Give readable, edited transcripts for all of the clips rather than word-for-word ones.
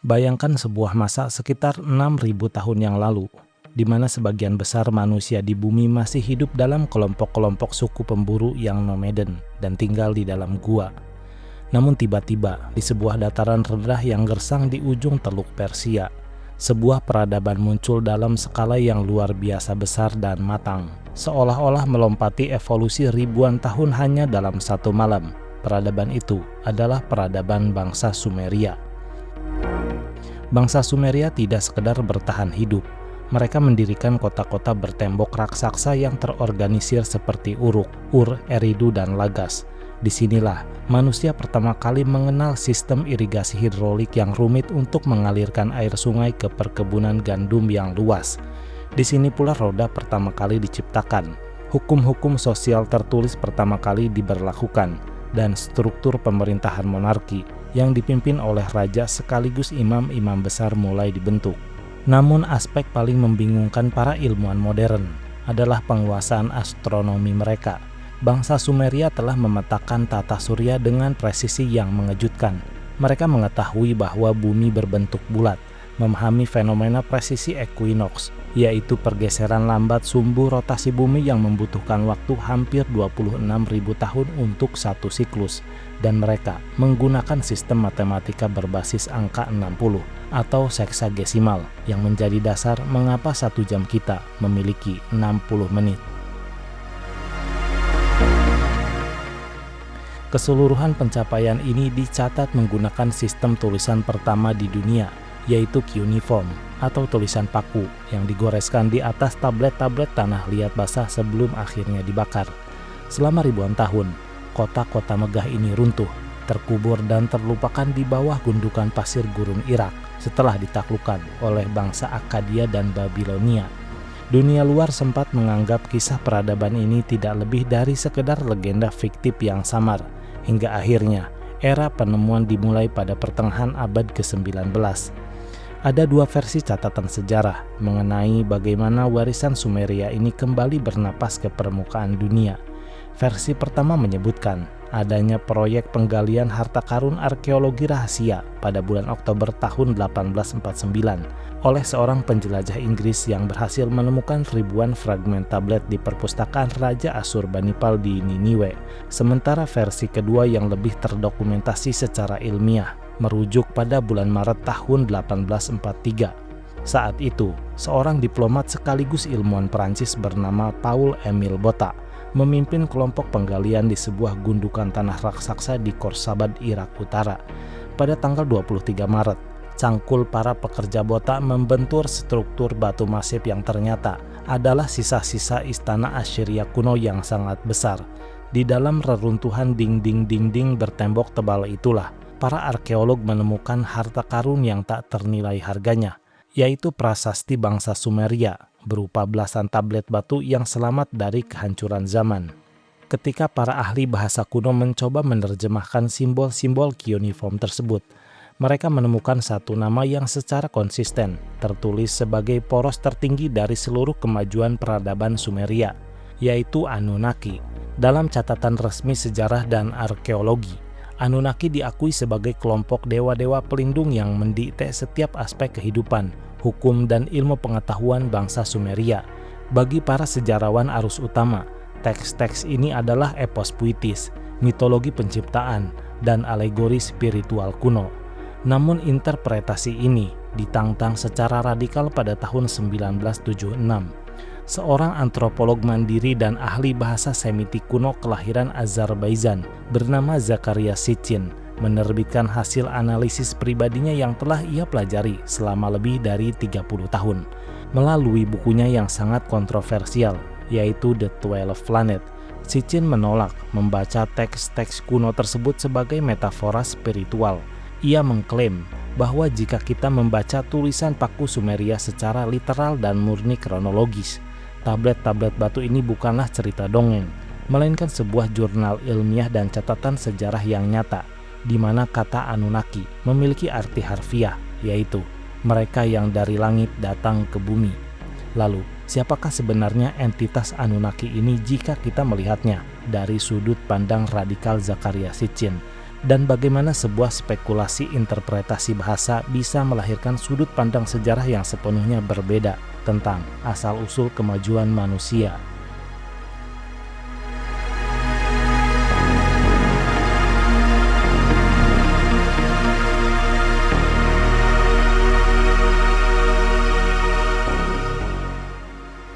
Bayangkan sebuah masa sekitar 6.000 tahun yang lalu, di mana sebagian besar manusia di bumi masih hidup dalam kelompok-kelompok suku pemburu yang nomaden dan tinggal di dalam gua. Namun tiba-tiba, di sebuah dataran rendah yang gersang di ujung Teluk Persia, sebuah peradaban muncul dalam skala yang luar biasa besar dan matang, seolah-olah melompati evolusi ribuan tahun hanya dalam satu malam. Peradaban itu adalah peradaban bangsa Sumeria. Bangsa Sumeria tidak sekedar bertahan hidup. Mereka mendirikan kota-kota bertembok raksasa yang terorganisir seperti Uruk, Ur, Eridu, dan Lagas. Disinilah manusia pertama kali mengenal sistem irigasi hidrolik yang rumit untuk mengalirkan air sungai ke perkebunan gandum yang luas. Di sini pula roda pertama kali diciptakan, hukum-hukum sosial tertulis pertama kali diberlakukan, dan struktur pemerintahan monarki yang dipimpin oleh raja sekaligus imam-imam besar mulai dibentuk. Namun aspek paling membingungkan para ilmuwan modern adalah penguasaan astronomi mereka. Bangsa Sumeria telah memetakan tata surya dengan presisi yang mengejutkan. Mereka mengetahui bahwa bumi berbentuk bulat, memahami fenomena presisi equinox, yaitu pergeseran lambat sumbu rotasi bumi yang membutuhkan waktu hampir 26.000 tahun untuk satu siklus, dan mereka menggunakan sistem matematika berbasis angka 60 atau seksagesimal yang menjadi dasar mengapa 1 jam kita memiliki 60 menit. Keseluruhan pencapaian ini dicatat menggunakan sistem tulisan pertama di dunia, yaitu cuneiform atau tulisan paku yang digoreskan di atas tablet-tablet tanah liat basah sebelum akhirnya dibakar. Selama ribuan tahun, kota-kota megah ini runtuh, terkubur dan terlupakan di bawah gundukan pasir gurun Irak setelah ditaklukkan oleh bangsa Akkadia dan Babilonia. Dunia luar sempat menganggap kisah peradaban ini tidak lebih dari sekedar legenda fiktif yang samar, hingga akhirnya era penemuan dimulai pada pertengahan abad ke-19. Ada 2 versi catatan sejarah mengenai bagaimana warisan Sumeria ini kembali bernapas ke permukaan dunia. Versi pertama menyebutkan adanya proyek penggalian harta karun arkeologi rahasia pada bulan Oktober tahun 1849 oleh seorang penjelajah Inggris yang berhasil menemukan ribuan fragmen tablet di perpustakaan Raja Asurbanipal di Niniwe. Sementara versi kedua yang lebih terdokumentasi secara ilmiah merujuk pada bulan Maret tahun 1843. Saat itu, seorang diplomat sekaligus ilmuwan Perancis bernama Paul-Émile Botta memimpin kelompok penggalian di sebuah gundukan tanah raksasa di Khorsabad, Irak Utara. Pada tanggal 23 Maret, cangkul para pekerja Botta membentur struktur batu masif yang ternyata adalah sisa-sisa istana Assyria kuno yang sangat besar. Di dalam reruntuhan dinding-dinding bertembok tebal itulah, para arkeolog menemukan harta karun yang tak ternilai harganya, yaitu prasasti bangsa Sumeria, berupa belasan tablet batu yang selamat dari kehancuran zaman. Ketika para ahli bahasa kuno mencoba menerjemahkan simbol-simbol cuneiform tersebut, mereka menemukan satu nama yang secara konsisten tertulis sebagai poros tertinggi dari seluruh kemajuan peradaban Sumeria, yaitu Anunnaki. Dalam catatan resmi sejarah dan arkeologi, Anunnaki diakui sebagai kelompok dewa-dewa pelindung yang mendikte setiap aspek kehidupan, hukum, dan ilmu pengetahuan bangsa Sumeria. Bagi para sejarawan arus utama, teks-teks ini adalah epos puitis, mitologi penciptaan, dan alegori spiritual kuno. Namun interpretasi ini ditantang secara radikal pada tahun 1976. Seorang antropolog mandiri dan ahli bahasa Semitik kuno kelahiran Azerbaijan bernama Zakaria Sitchin menerbitkan hasil analisis pribadinya yang telah ia pelajari selama lebih dari 30 tahun. Melalui bukunya yang sangat kontroversial, yaitu The 12 Planet, Sitchin menolak membaca teks-teks kuno tersebut sebagai metafora spiritual. Ia mengklaim bahwa jika kita membaca tulisan paku Sumeria secara literal dan murni kronologis, tablet-tablet batu ini bukanlah cerita dongeng, melainkan sebuah jurnal ilmiah dan catatan sejarah yang nyata, di mana kata Anunnaki memiliki arti harfiah, yaitu mereka yang dari langit datang ke bumi. Lalu, siapakah sebenarnya entitas Anunnaki ini jika kita melihatnya dari sudut pandang radikal Zakaria Sitchin? dan bagaimana sebuah spekulasi interpretasi bahasa bisa melahirkan sudut pandang sejarah yang sepenuhnya berbeda tentang asal-usul kemajuan manusia.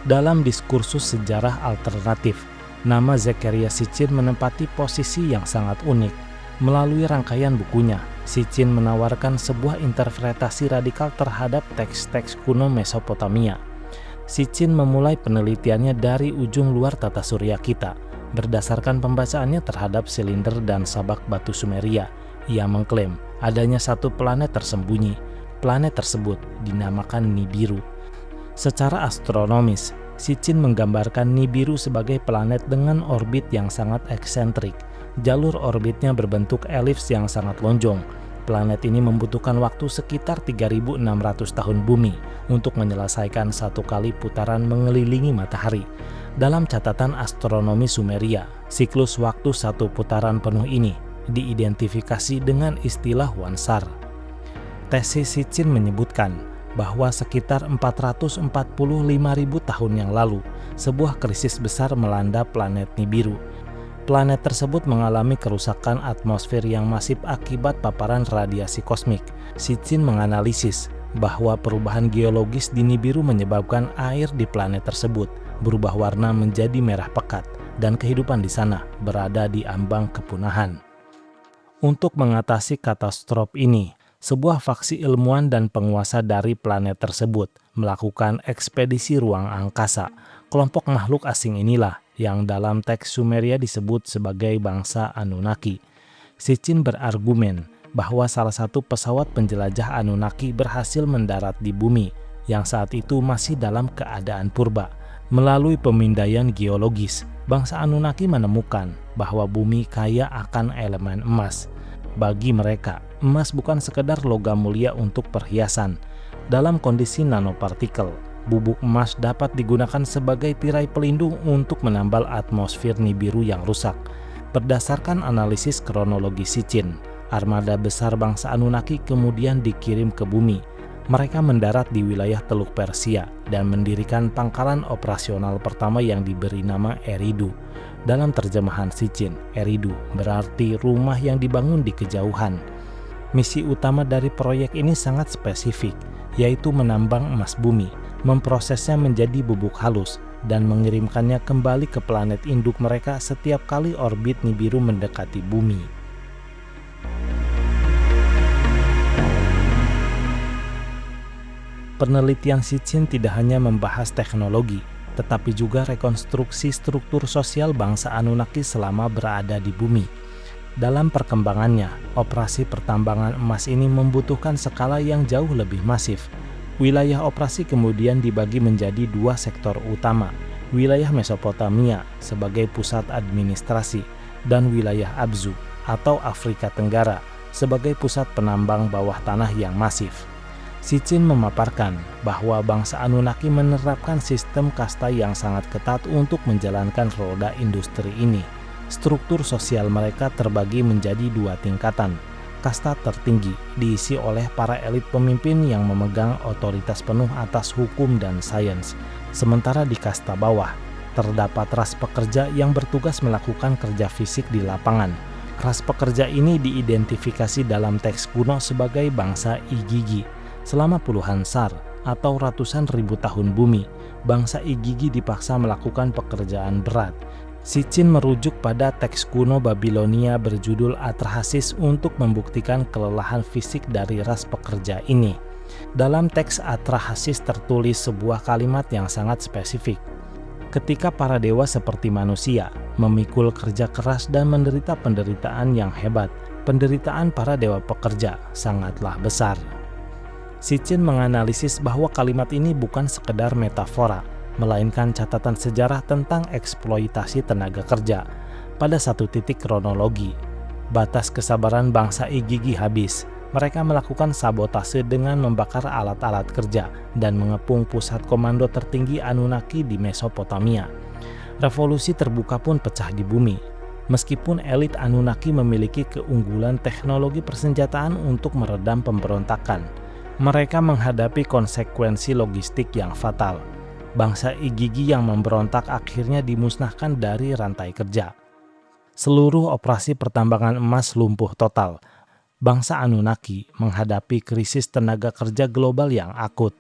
Dalam diskursus sejarah alternatif, nama Zecharia Sitchin menempati posisi yang sangat unik. Melalui rangkaian bukunya, Sitchin menawarkan sebuah interpretasi radikal terhadap teks-teks kuno Mesopotamia. Sitchin memulai penelitiannya dari ujung luar tata surya kita, berdasarkan pembacaannya terhadap silinder dan sabak batu Sumeria. Ia mengklaim adanya satu planet tersembunyi. Planet tersebut dinamakan Nibiru. Secara astronomis, Sitchin menggambarkan Nibiru sebagai planet dengan orbit yang sangat eksentrik. Jalur orbitnya berbentuk elips yang sangat lonjong. Planet ini membutuhkan waktu sekitar 3.600 tahun bumi untuk menyelesaikan satu kali putaran mengelilingi matahari. Dalam catatan astronomi Sumeria, siklus waktu satu putaran penuh ini diidentifikasi dengan istilah Wansar. Tesis Sitchin menyebutkan bahwa sekitar 445.000 tahun yang lalu, sebuah krisis besar melanda planet Nibiru. Planet tersebut mengalami kerusakan atmosfer yang masif akibat paparan radiasi kosmik. Sitchin menganalisis bahwa perubahan geologis di Nibiru menyebabkan air di planet tersebut berubah warna menjadi merah pekat dan kehidupan di sana berada di ambang kepunahan. Untuk mengatasi katastrofe ini, sebuah faksi ilmuwan dan penguasa dari planet tersebut melakukan ekspedisi ruang angkasa. Kelompok makhluk asing inilah yang dalam teks Sumeria disebut sebagai bangsa Anunnaki. Sitchin berargumen bahwa salah satu pesawat penjelajah Anunnaki berhasil mendarat di bumi yang saat itu masih dalam keadaan purba. Melalui pemindaian geologis, bangsa Anunnaki menemukan bahwa bumi kaya akan elemen emas. Bagi mereka, emas bukan sekedar logam mulia untuk perhiasan. Dalam kondisi nanopartikel, bubuk emas dapat digunakan sebagai tirai pelindung untuk menambal atmosfer Nibiru yang rusak. Berdasarkan analisis kronologi Sitchin, armada besar bangsa Anunnaki kemudian dikirim ke bumi. Mereka mendarat di wilayah Teluk Persia dan mendirikan pangkalan operasional pertama yang diberi nama Eridu. Dalam terjemahan Sitchin, Eridu berarti rumah yang dibangun di kejauhan. Misi utama dari proyek ini sangat spesifik, yaitu menambang emas bumi, memprosesnya menjadi bubuk halus, dan mengirimkannya kembali ke planet induk mereka setiap kali orbit Nibiru mendekati bumi. Penelitian Sitchin tidak hanya membahas teknologi, tetapi juga rekonstruksi struktur sosial bangsa Anunnaki selama berada di bumi. Dalam perkembangannya, operasi pertambangan emas ini membutuhkan skala yang jauh lebih masif. Wilayah operasi kemudian dibagi menjadi dua sektor utama, wilayah Mesopotamia sebagai pusat administrasi, dan wilayah Abzu atau Afrika Tenggara sebagai pusat penambang bawah tanah yang masif. Sitchin memaparkan bahwa bangsa Anunnaki menerapkan sistem kasta yang sangat ketat untuk menjalankan roda industri ini. Struktur sosial mereka terbagi menjadi dua tingkatan. Kasta tertinggi diisi oleh para elit pemimpin yang memegang otoritas penuh atas hukum dan sains. Sementara di kasta bawah, terdapat ras pekerja yang bertugas melakukan kerja fisik di lapangan. Ras pekerja ini diidentifikasi dalam teks kuno sebagai bangsa Igigi. Selama puluhan sar atau ratusan ribu tahun bumi, bangsa Igigi dipaksa melakukan pekerjaan berat. Sitchin merujuk pada teks kuno Babilonia berjudul Atrahasis untuk membuktikan kelelahan fisik dari ras pekerja ini. Dalam teks Atrahasis tertulis sebuah kalimat yang sangat spesifik. Ketika para dewa seperti manusia memikul kerja keras dan menderita penderitaan yang hebat, penderitaan para dewa pekerja sangatlah besar. Sitchin menganalisis bahwa kalimat ini bukan sekedar metafora, melainkan catatan sejarah tentang eksploitasi tenaga kerja. Pada satu titik kronologi, batas kesabaran bangsa Igigi habis. Mereka melakukan sabotase dengan membakar alat-alat kerja dan mengepung pusat komando tertinggi Anunnaki di Mesopotamia. Revolusi terbuka pun pecah di bumi. Meskipun elit Anunnaki memiliki keunggulan teknologi persenjataan untuk meredam pemberontakan, mereka menghadapi konsekuensi logistik yang fatal. Bangsa Igigi yang memberontak akhirnya dimusnahkan dari rantai kerja. Seluruh operasi pertambangan emas lumpuh total. Bangsa Anunnaki menghadapi krisis tenaga kerja global yang akut.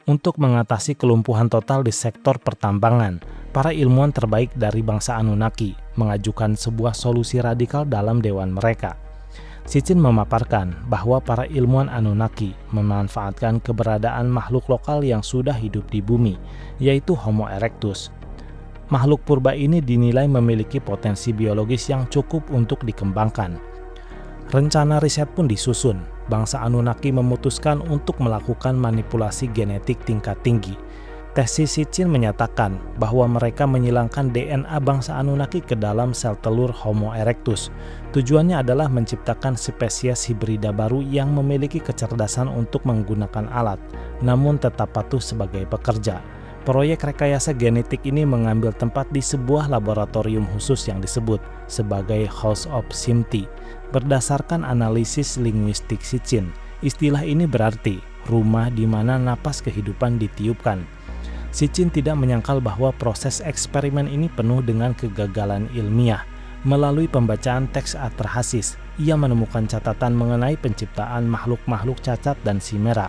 Untuk mengatasi kelumpuhan total di sektor pertambangan, para ilmuwan terbaik dari bangsa Anunnaki mengajukan sebuah solusi radikal dalam dewan mereka. Sitchin memaparkan bahwa para ilmuwan Anunnaki memanfaatkan keberadaan makhluk lokal yang sudah hidup di bumi, yaitu Homo erectus. Makhluk purba ini dinilai memiliki potensi biologis yang cukup untuk dikembangkan. Rencana riset pun disusun. Bangsa Anunnaki memutuskan untuk melakukan manipulasi genetik tingkat tinggi. Tesis Sitchin menyatakan bahwa mereka menyilangkan DNA bangsa Anunnaki ke dalam sel telur Homo erectus. Tujuannya adalah menciptakan spesies hibrida baru yang memiliki kecerdasan untuk menggunakan alat, namun tetap patuh sebagai pekerja. Proyek rekayasa genetik ini mengambil tempat di sebuah laboratorium khusus yang disebut sebagai House of Simti. Berdasarkan analisis linguistik Sitchin, istilah ini berarti rumah di mana napas kehidupan ditiupkan. Sitchin tidak menyangkal bahwa proses eksperimen ini penuh dengan kegagalan ilmiah. Melalui pembacaan teks Atrahasis, ia menemukan catatan mengenai penciptaan makhluk-makhluk cacat dan simera,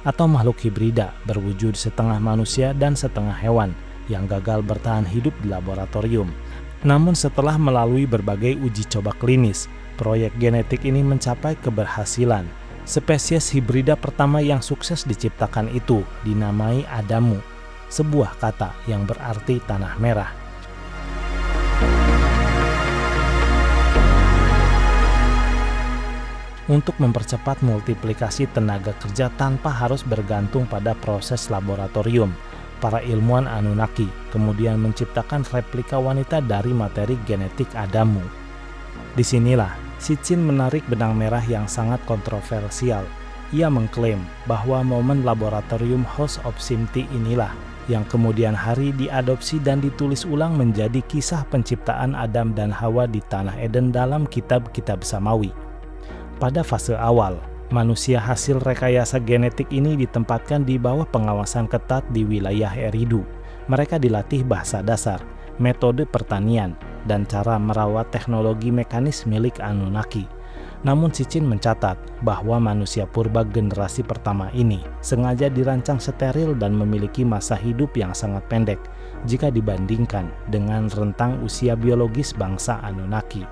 atau makhluk hibrida berwujud setengah manusia dan setengah hewan yang gagal bertahan hidup di laboratorium. Namun setelah melalui berbagai uji coba klinis, proyek genetik ini mencapai keberhasilan. Spesies hibrida pertama yang sukses diciptakan itu dinamai Adamu, sebuah kata yang berarti tanah merah. Untuk mempercepat multiplikasi tenaga kerja tanpa harus bergantung pada proses laboratorium, para ilmuwan Anunnaki kemudian menciptakan replika wanita dari materi genetik Adamu. Disinilah Sitchin menarik benang merah yang sangat kontroversial. Ia mengklaim bahwa momen laboratorium House of Simti inilah yang kemudian hari diadopsi dan ditulis ulang menjadi kisah penciptaan Adam dan Hawa di Tanah Eden dalam kitab-kitab Samawi. Pada fase awal, manusia hasil rekayasa genetik ini ditempatkan di bawah pengawasan ketat di wilayah Eridu. Mereka dilatih bahasa dasar, metode pertanian, dan cara merawat teknologi mekanis milik Anunnaki. Namun Sitchin mencatat bahwa manusia purba generasi pertama ini sengaja dirancang steril dan memiliki masa hidup yang sangat pendek jika dibandingkan dengan rentang usia biologis bangsa Anunnaki.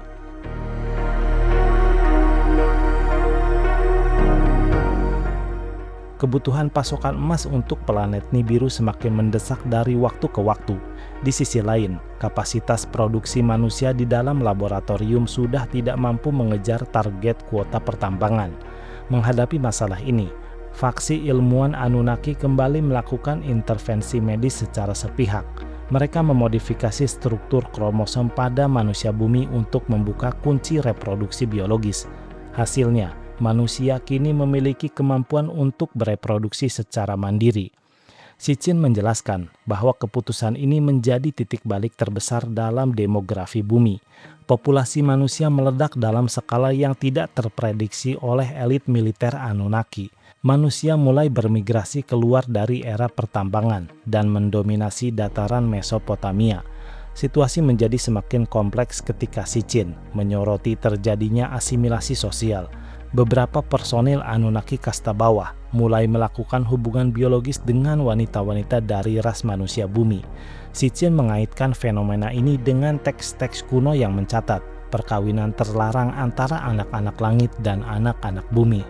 Kebutuhan pasokan emas untuk planet Nibiru semakin mendesak dari waktu ke waktu. Di sisi lain, kapasitas produksi manusia di dalam laboratorium sudah tidak mampu mengejar target kuota pertambangan. Menghadapi masalah ini, faksi ilmuwan Anunnaki kembali melakukan intervensi medis secara sepihak. Mereka memodifikasi struktur kromosom pada manusia bumi untuk membuka kunci reproduksi biologis. Hasilnya, manusia kini memiliki kemampuan untuk bereproduksi secara mandiri. Sitchin menjelaskan bahwa keputusan ini menjadi titik balik terbesar dalam demografi bumi. Populasi manusia meledak dalam skala yang tidak terprediksi oleh elit militer Anunnaki. Manusia mulai bermigrasi keluar dari era pertambangan dan mendominasi dataran Mesopotamia. Situasi menjadi semakin kompleks ketika Sitchin menyoroti terjadinya asimilasi sosial. Beberapa personil Anunnaki kasta bawah mulai melakukan hubungan biologis dengan wanita-wanita dari ras manusia bumi. Sitchin mengaitkan fenomena ini dengan teks-teks kuno yang mencatat perkawinan terlarang antara anak-anak langit dan anak-anak bumi.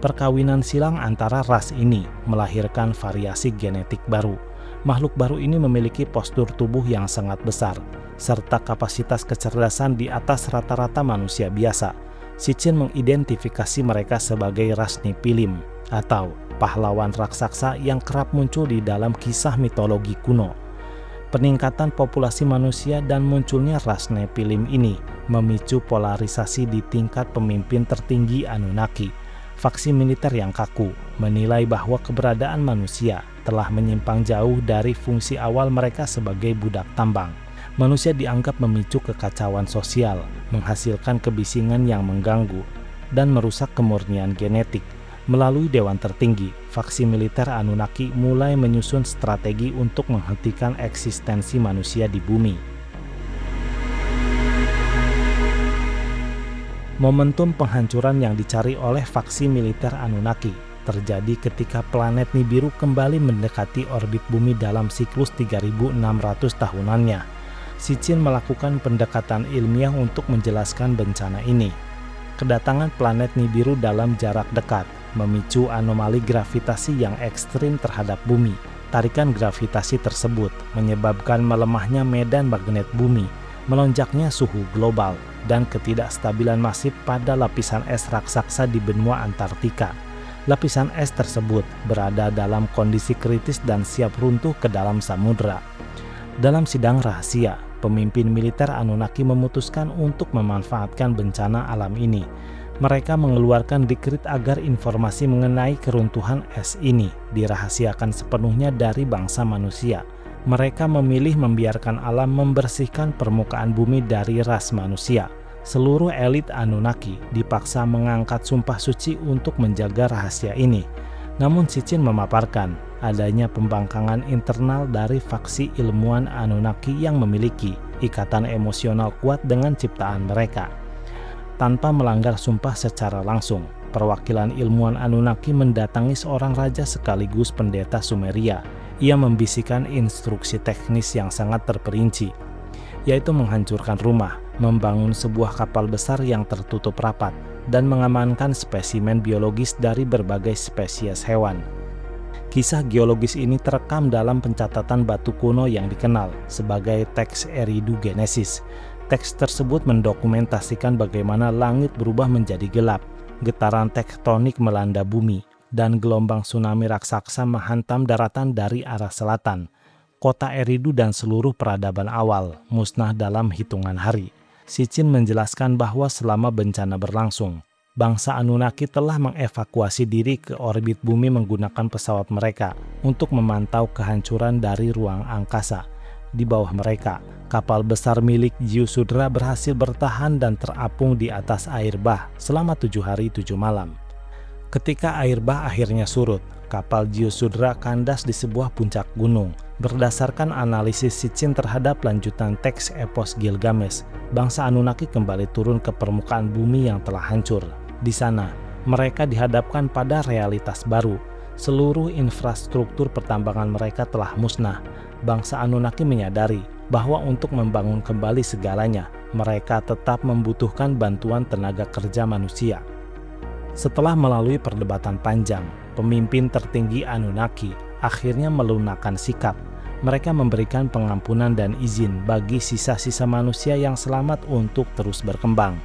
Perkawinan silang antara ras ini melahirkan variasi genetik baru. Makhluk baru ini memiliki postur tubuh yang sangat besar, serta kapasitas kecerdasan di atas rata-rata manusia biasa. Sitchin mengidentifikasi mereka sebagai ras Nephilim atau pahlawan raksasa yang kerap muncul di dalam kisah mitologi kuno. Peningkatan populasi manusia dan munculnya ras Nephilim ini memicu polarisasi di tingkat pemimpin tertinggi Anunnaki. Faksi militer yang kaku menilai bahwa keberadaan manusia telah menyimpang jauh dari fungsi awal mereka sebagai budak tambang. Manusia dianggap memicu kekacauan sosial, menghasilkan kebisingan yang mengganggu, dan merusak kemurnian genetik. Melalui Dewan Tertinggi, faksi militer Anunnaki mulai menyusun strategi untuk menghentikan eksistensi manusia di bumi. Momentum penghancuran yang dicari oleh faksi militer Anunnaki terjadi ketika planet Nibiru kembali mendekati orbit bumi dalam siklus 3.600 tahunannya. Sitchin melakukan pendekatan ilmiah untuk menjelaskan bencana ini. Kedatangan planet Nibiru dalam jarak dekat memicu anomali gravitasi yang ekstrim terhadap bumi. Tarikan gravitasi tersebut menyebabkan melemahnya medan magnet bumi, melonjaknya suhu global, dan ketidakstabilan masif pada lapisan es raksasa di benua Antartika. Lapisan es tersebut berada dalam kondisi kritis dan siap runtuh ke dalam samudera. Dalam sidang rahasia, pemimpin militer Anunnaki memutuskan untuk memanfaatkan bencana alam ini. Mereka mengeluarkan dekrit agar informasi mengenai keruntuhan es ini dirahasiakan sepenuhnya dari bangsa manusia. Mereka memilih membiarkan alam membersihkan permukaan bumi dari ras manusia. Seluruh elit Anunnaki dipaksa mengangkat sumpah suci untuk menjaga rahasia ini. Namun Sitchin memaparkan adanya pembangkangan internal dari faksi ilmuwan Anunnaki yang memiliki ikatan emosional kuat dengan ciptaan mereka. Tanpa melanggar sumpah secara langsung, perwakilan ilmuwan Anunnaki mendatangi seorang raja sekaligus pendeta Sumeria. Ia membisikkan instruksi teknis yang sangat terperinci, yaitu menghancurkan rumah, membangun sebuah kapal besar yang tertutup rapat, dan mengamankan spesimen biologis dari berbagai spesies hewan. Kisah geologis ini terekam dalam pencatatan batu kuno yang dikenal sebagai teks Eridu Genesis. Teks tersebut mendokumentasikan bagaimana langit berubah menjadi gelap, getaran tektonik melanda bumi, dan gelombang tsunami raksasa menghantam daratan dari arah selatan. Kota Eridu dan seluruh peradaban awal musnah dalam hitungan hari. Sitchin menjelaskan bahwa selama bencana berlangsung, bangsa Anunnaki telah mengevakuasi diri ke orbit bumi menggunakan pesawat mereka untuk memantau kehancuran dari ruang angkasa. Di bawah mereka, kapal besar milik Jiusudra berhasil bertahan dan terapung di atas air bah selama 7 hari 7 malam. Ketika air bah akhirnya surut, kapal Jiusudra kandas di sebuah puncak gunung. Berdasarkan analisis Sitchin terhadap lanjutan teks epos Gilgamesh, bangsa Anunnaki kembali turun ke permukaan bumi yang telah hancur. Di sana, mereka dihadapkan pada realitas baru. Seluruh infrastruktur pertambangan mereka telah musnah. Bangsa Anunnaki menyadari bahwa untuk membangun kembali segalanya, mereka tetap membutuhkan bantuan tenaga kerja manusia. Setelah melalui perdebatan panjang, pemimpin tertinggi Anunnaki akhirnya melunakkan sikap. Mereka memberikan pengampunan dan izin bagi sisa-sisa manusia yang selamat untuk terus berkembang.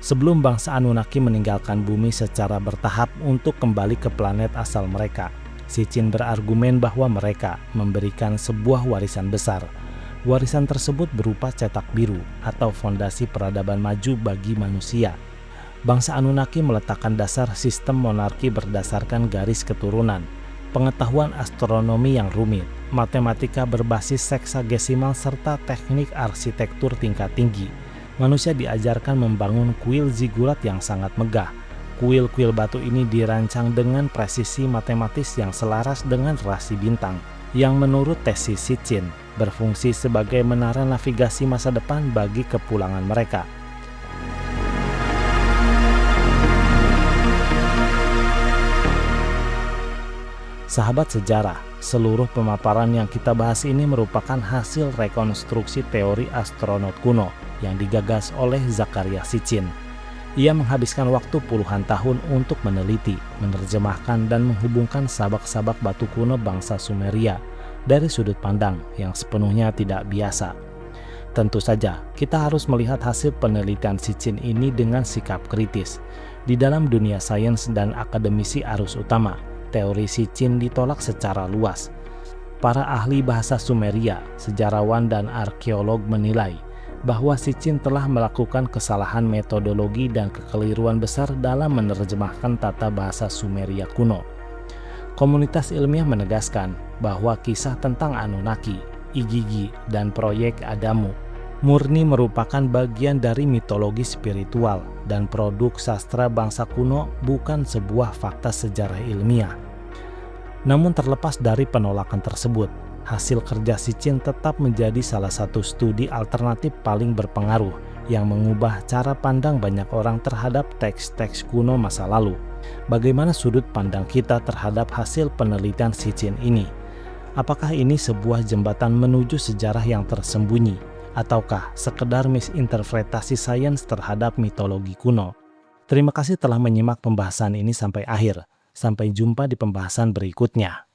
Sebelum bangsa Anunnaki meninggalkan bumi secara bertahap untuk kembali ke planet asal mereka, Sitchin berargumen bahwa mereka memberikan sebuah warisan besar. Warisan tersebut berupa cetak biru atau fondasi peradaban maju bagi manusia. Bangsa Anunnaki meletakkan dasar sistem monarki berdasarkan garis keturunan, pengetahuan astronomi yang rumit, matematika berbasis heksagesimal, serta teknik arsitektur tingkat tinggi. Manusia diajarkan membangun kuil zigurat yang sangat megah. Kuil-kuil batu ini dirancang dengan presisi matematis yang selaras dengan rasi bintang, yang menurut tesis Sitchin berfungsi sebagai menara navigasi masa depan bagi kepulangan mereka. Sahabat sejarah, seluruh pemaparan yang kita bahas ini merupakan hasil rekonstruksi teori astronot kuno yang digagas oleh Zecharia Sitchin. Ia menghabiskan waktu puluhan tahun untuk meneliti, menerjemahkan, dan menghubungkan sabak-sabak batu kuno bangsa Sumeria dari sudut pandang yang sepenuhnya tidak biasa. Tentu saja, kita harus melihat hasil penelitian Sitchin ini dengan sikap kritis. Di dalam dunia sains dan akademisi arus utama, teori Sitchin ditolak secara luas. Para ahli bahasa Sumeria, sejarawan, dan arkeolog menilai bahwa Sitchin telah melakukan kesalahan metodologi dan kekeliruan besar dalam menerjemahkan tata bahasa Sumeria kuno. Komunitas ilmiah menegaskan bahwa kisah tentang Anunnaki, Igigi, dan proyek Adamu murni merupakan bagian dari mitologi spiritual dan produk sastra bangsa kuno, bukan sebuah fakta sejarah ilmiah. Namun terlepas dari penolakan tersebut, hasil kerja Sitchin tetap menjadi salah satu studi alternatif paling berpengaruh yang mengubah cara pandang banyak orang terhadap teks-teks kuno masa lalu. Bagaimana sudut pandang kita terhadap hasil penelitian Sitchin ini? Apakah ini sebuah jembatan menuju sejarah yang tersembunyi, ataukah sekedar misinterpretasi sains terhadap mitologi kuno? Terima kasih telah menyimak pembahasan ini sampai akhir. Sampai jumpa di pembahasan berikutnya.